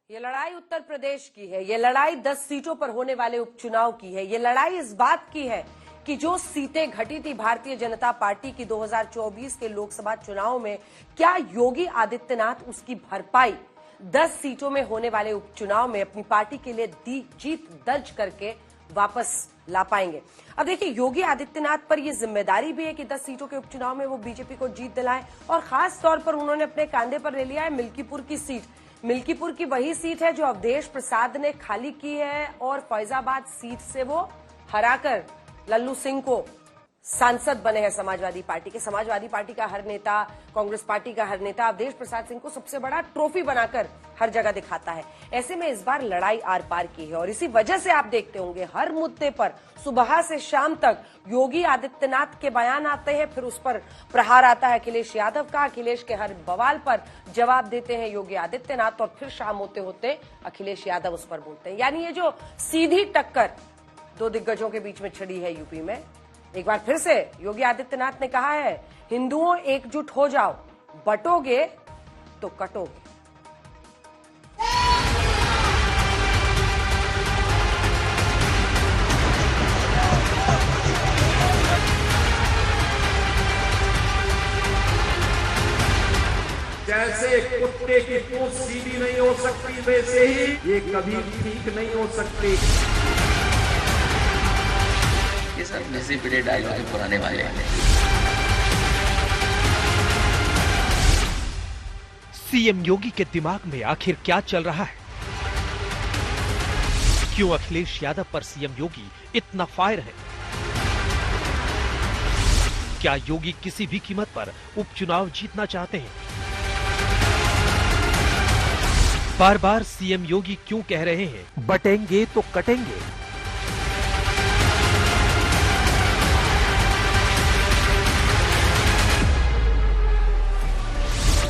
ये लड़ाई उत्तर प्रदेश की है। ये लड़ाई 10 सीटों पर होने वाले उपचुनाव की है। ये लड़ाई इस बात की है कि जो सीटें घटी थी भारतीय जनता पार्टी की 2024 के लोकसभा चुनाव में, क्या योगी आदित्यनाथ उसकी भरपाई 10 सीटों में होने वाले उपचुनाव में अपनी पार्टी के लिए जीत दर्ज करके वापस ला पाएंगे। अब देखिए, योगी आदित्यनाथ पर यह जिम्मेदारी भी है कि 10 सीटों के उपचुनाव में वो बीजेपी को जीत दिलाएं, और खास तौर पर उन्होंने अपने कांधे पर ले लिया है मिल्कीपुर की सीट। मिल्कीपुर की वही सीट है जो अवधेश प्रसाद ने खाली की है, और फैजाबाद सीट से वो हराकर लल्लू सिंह को सांसद बने हैं समाजवादी पार्टी के। समाजवादी पार्टी का हर नेता, कांग्रेस पार्टी का हर नेता अवधेश प्रसाद सिंह को सबसे बड़ा ट्रॉफी बनाकर हर जगह दिखाता है। ऐसे में इस बार लड़ाई आर पार की है, और इसी वजह से आप देखते होंगे हर मुद्दे पर सुबह से शाम तक योगी आदित्यनाथ के बयान आते हैं, फिर उस पर प्रहार आता है अखिलेश यादव का। अखिलेश के हर बवाल पर जवाब देते हैं योगी आदित्यनाथ, और फिर शाम होते होते अखिलेश यादव उस पर बोलते हैं। यानी ये जो सीधी टक्कर दो दिग्गजों के बीच में छिड़ी है यूपी में, एक बार फिर से योगी आदित्यनाथ ने कहा है, हिंदुओं एकजुट हो जाओ, बटोगे तो कटोगे। जैसे कुत्ते की पूंछ सीधी नहीं हो सकती, वैसे ही ये कभी ठीक नहीं हो सकती। ये सब घिसे पिटे डायलॉग पुराने वाले हैं। सीएम योगी के दिमाग में आखिर क्या चल रहा है? क्यों अखिलेश यादव पर सीएम योगी इतना फायर है? क्या योगी किसी भी कीमत पर उपचुनाव जीतना चाहते हैं? बार बार सीएम योगी क्यों कह रहे हैं, बटेंगे तो कटेंगे?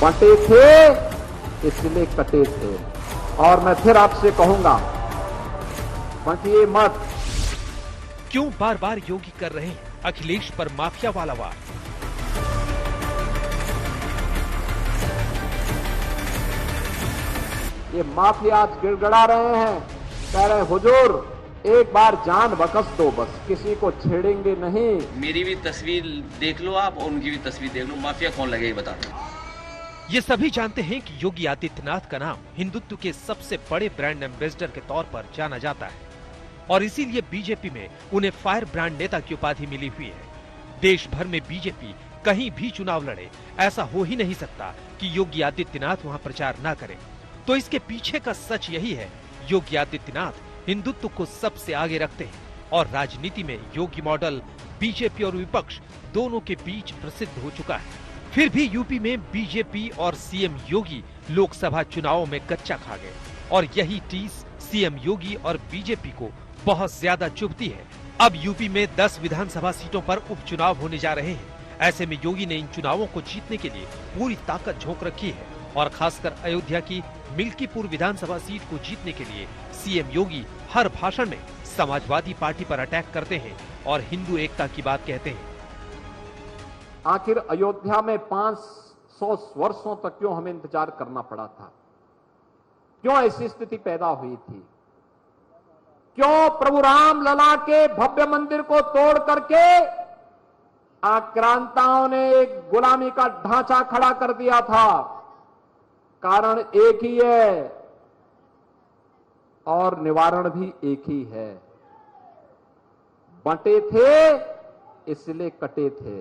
बटे थे इसलिए कटे थे, और मैं फिर आपसे कहूंगा, बटिए मत। क्यों बार बार योगी कर रहे हैं अखिलेश पर माफिया वाला वार? ये माफिया गिड़गड़ा रहे हैं, कह रहे हैं हुजूर एक बार जान बख्श दो, बस किसी को छेड़ेंगे नहीं। मेरी भी तस्वीर देख लो आप, और उनकी भी तस्वीर देख लो, माफिया कौन लगे बता दो। ये सभी जानते हैं कि योगी आदित्यनाथ का नाम हिंदुत्व के सबसे बड़े ब्रांड एम्बेसडर के तौर पर जाना जाता है, और इसीलिए बीजेपी में उन्हें फायर ब्रांड नेता की उपाधि मिली हुई है। देश भर में बीजेपी कहीं भी चुनाव लड़े, ऐसा हो ही नहीं सकता कि योगी आदित्यनाथ वहां प्रचार न करें। तो इसके पीछे का सच यही है, योगी आदित्यनाथ हिंदुत्व को सबसे आगे रखते हैं, और राजनीति में योगी मॉडल बीजेपी और विपक्ष दोनों के बीच प्रसिद्ध हो चुका है। फिर भी यूपी में बीजेपी और सीएम योगी लोकसभा चुनावों में कच्चा खा गए, और यही टीस सीएम योगी और बीजेपी को बहुत ज्यादा चुभती है। अब यूपी में 10 विधानसभा सीटों पर उपचुनाव होने जा रहे हैं। ऐसे में योगी ने इन चुनावों को जीतने के लिए पूरी ताकत झोंक रखी है, और खासकर अयोध्या की मिल्कीपुर विधानसभा सीट को जीतने के लिए सीएम योगी हर भाषण में समाजवादी पार्टी पर अटैक करते हैं और हिंदू एकता की बात कहते हैं। आखिर अयोध्या में 500 वर्षों तक क्यों हमें इंतजार करना पड़ा था? क्यों ऐसी स्थिति पैदा हुई थी? क्यों प्रभु राम लला के भव्य मंदिर को तोड़ करके आक्रांताओं ने एक गुलामी का ढांचा खड़ा कर दिया था? कारण एक ही है, और निवारण भी एक ही है। बंटे थे इसलिए कटे थे।